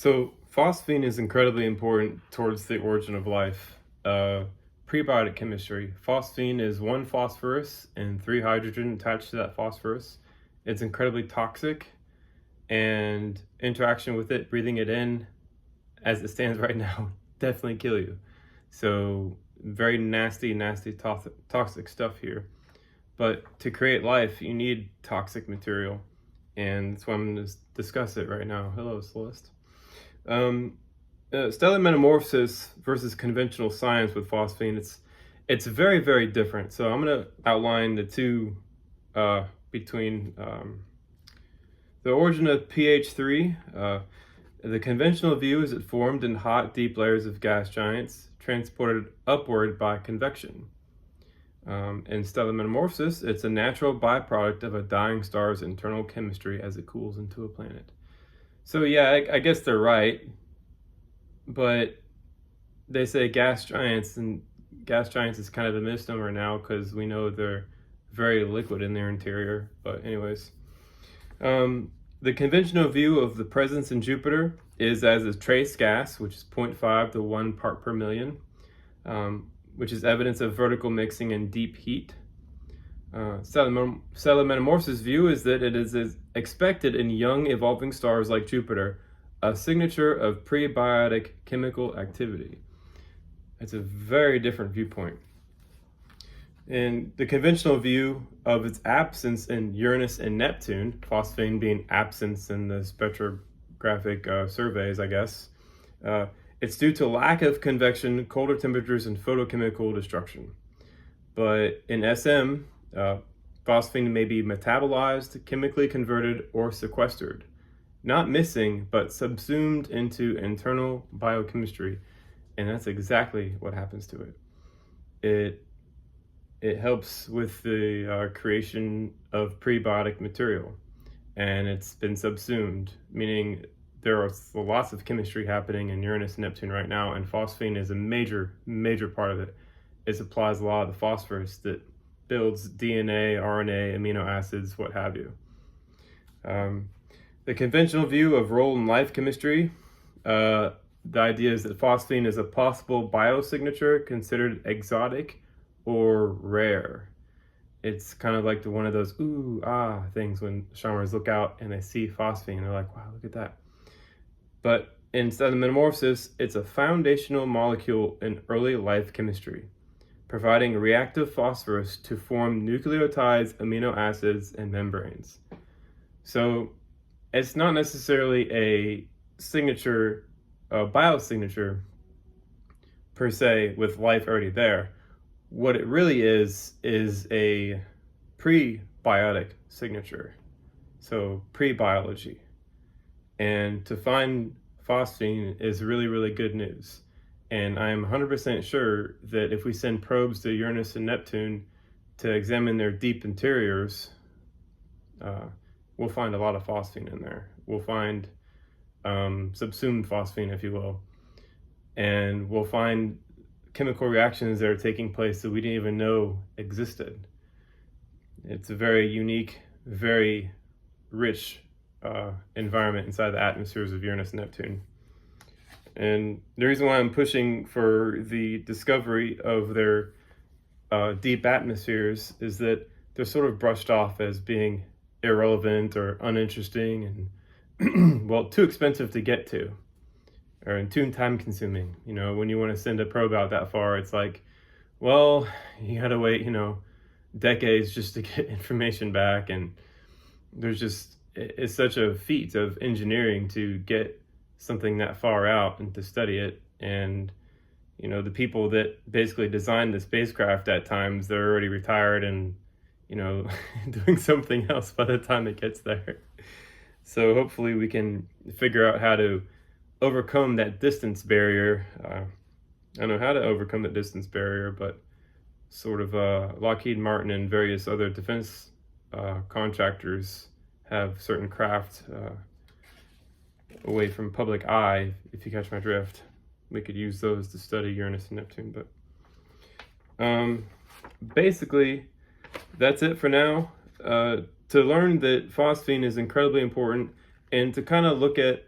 So phosphine is incredibly important towards the origin of life. Prebiotic chemistry. Phosphine is one phosphorus and three hydrogen attached to that phosphorus. It's incredibly toxic, and interaction with it, breathing it in, as it stands right now, definitely kill you. So very nasty, toxic stuff here. But to create life, you need toxic material, and that's why I'm going to discuss it right now. Hello, Celeste. Stellar metamorphosis versus conventional science with phosphine, it's very different. So I'm going to outline the two between the origin of pH3. The conventional view is it formed in hot, deep layers of gas giants, transported upward by convection. In stellar metamorphosis, it's a natural byproduct of a dying star's internal chemistry as it cools into a planet. So yeah, I guess they're right, but they say gas giants, and gas giants is kind of a misnomer now because we know they're very liquid in their interior. But anyways, the conventional view of the presence in Jupiter is as a trace gas, which is 0.5 to 1 part per million, which is evidence of vertical mixing and deep heat. Stellar metamorphosis view is that it is expected in young evolving stars like Jupiter, a signature of prebiotic chemical activity. It's a very different viewpoint. In the conventional view of its absence in Uranus and Neptune, phosphine being absence in the spectrographic surveys, I guess, it's due to lack of convection, colder temperatures, and photochemical destruction. But in SM, phosphine may be metabolized, chemically converted, or sequestered. Not missing, but subsumed into internal biochemistry. And that's exactly what happens to it. It helps with the creation of prebiotic material. And it's been subsumed, meaning there are lots of chemistry happening in Uranus and Neptune right now, and phosphine is a major part of it. It supplies a lot of the phosphorus that builds DNA, RNA, amino acids, what have you. The conventional view of role in life chemistry, the idea is that phosphine is a possible biosignature considered exotic or rare. It's kind of like one of those ooh, ah things when astronomers look out and they see phosphine and they're like, wow, look at that. But in stellar metamorphosis, it's a foundational molecule in early life chemistry, providing reactive phosphorus to form nucleotides, amino acids, and membranes. So it's not necessarily a signature, a biosignature per se with life already there. What it really is a prebiotic signature, so pre-biology. And to find phosphine is really good news. And I am 100% sure that if we send probes to Uranus and Neptune to examine their deep interiors, we'll find a lot of phosphine in there. We'll find subsumed phosphine, if you will. And we'll find chemical reactions that are taking place that we didn't even know existed. It's a very unique, very rich environment inside the atmospheres of Uranus and Neptune. And the reason why I'm pushing for the discovery of their deep atmospheres is that they're sort of brushed off as being irrelevant or uninteresting and, well, too expensive to get to, or too time consuming. You know, when you want to send a probe out that far, it's like, well, you gotta wait, decades just to get information back. And it's such a feat of engineering to get something that far out and to study it. And the people that basically designed the spacecraft at times, they're already retired and doing something else by the time it gets there. So hopefully we can figure out how to overcome that distance barrier. I don't know how to overcome the distance barrier, but sort of Lockheed Martin and various other defense contractors have certain craft away from public eye, if you catch my drift. We could use those to study Uranus and Neptune. But basically, that's it for now. To learn that phosphine is incredibly important, and to kind of look at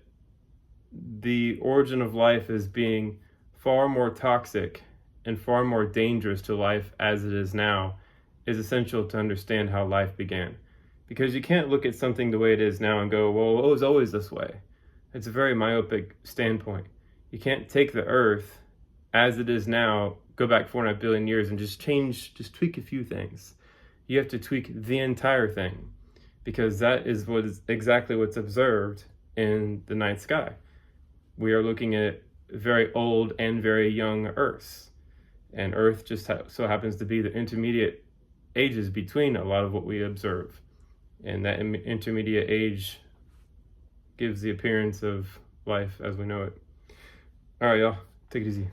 the origin of life as being far more toxic and far more dangerous to life as it is now is essential to understand how life began. Because you can't look at something the way it is now and go, well, it was always this way. It's a very myopic standpoint. You can't take the Earth as it is now, go back 4.5 billion years and just tweak a few things. You have to tweak the entire thing, because that is exactly what's observed in the night sky. We are looking at very old and very young Earths, and Earth just so happens to be the intermediate ages between a lot of what we observe, and that intermediate age gives the appearance of life as we know it. All right, y'all, take it easy.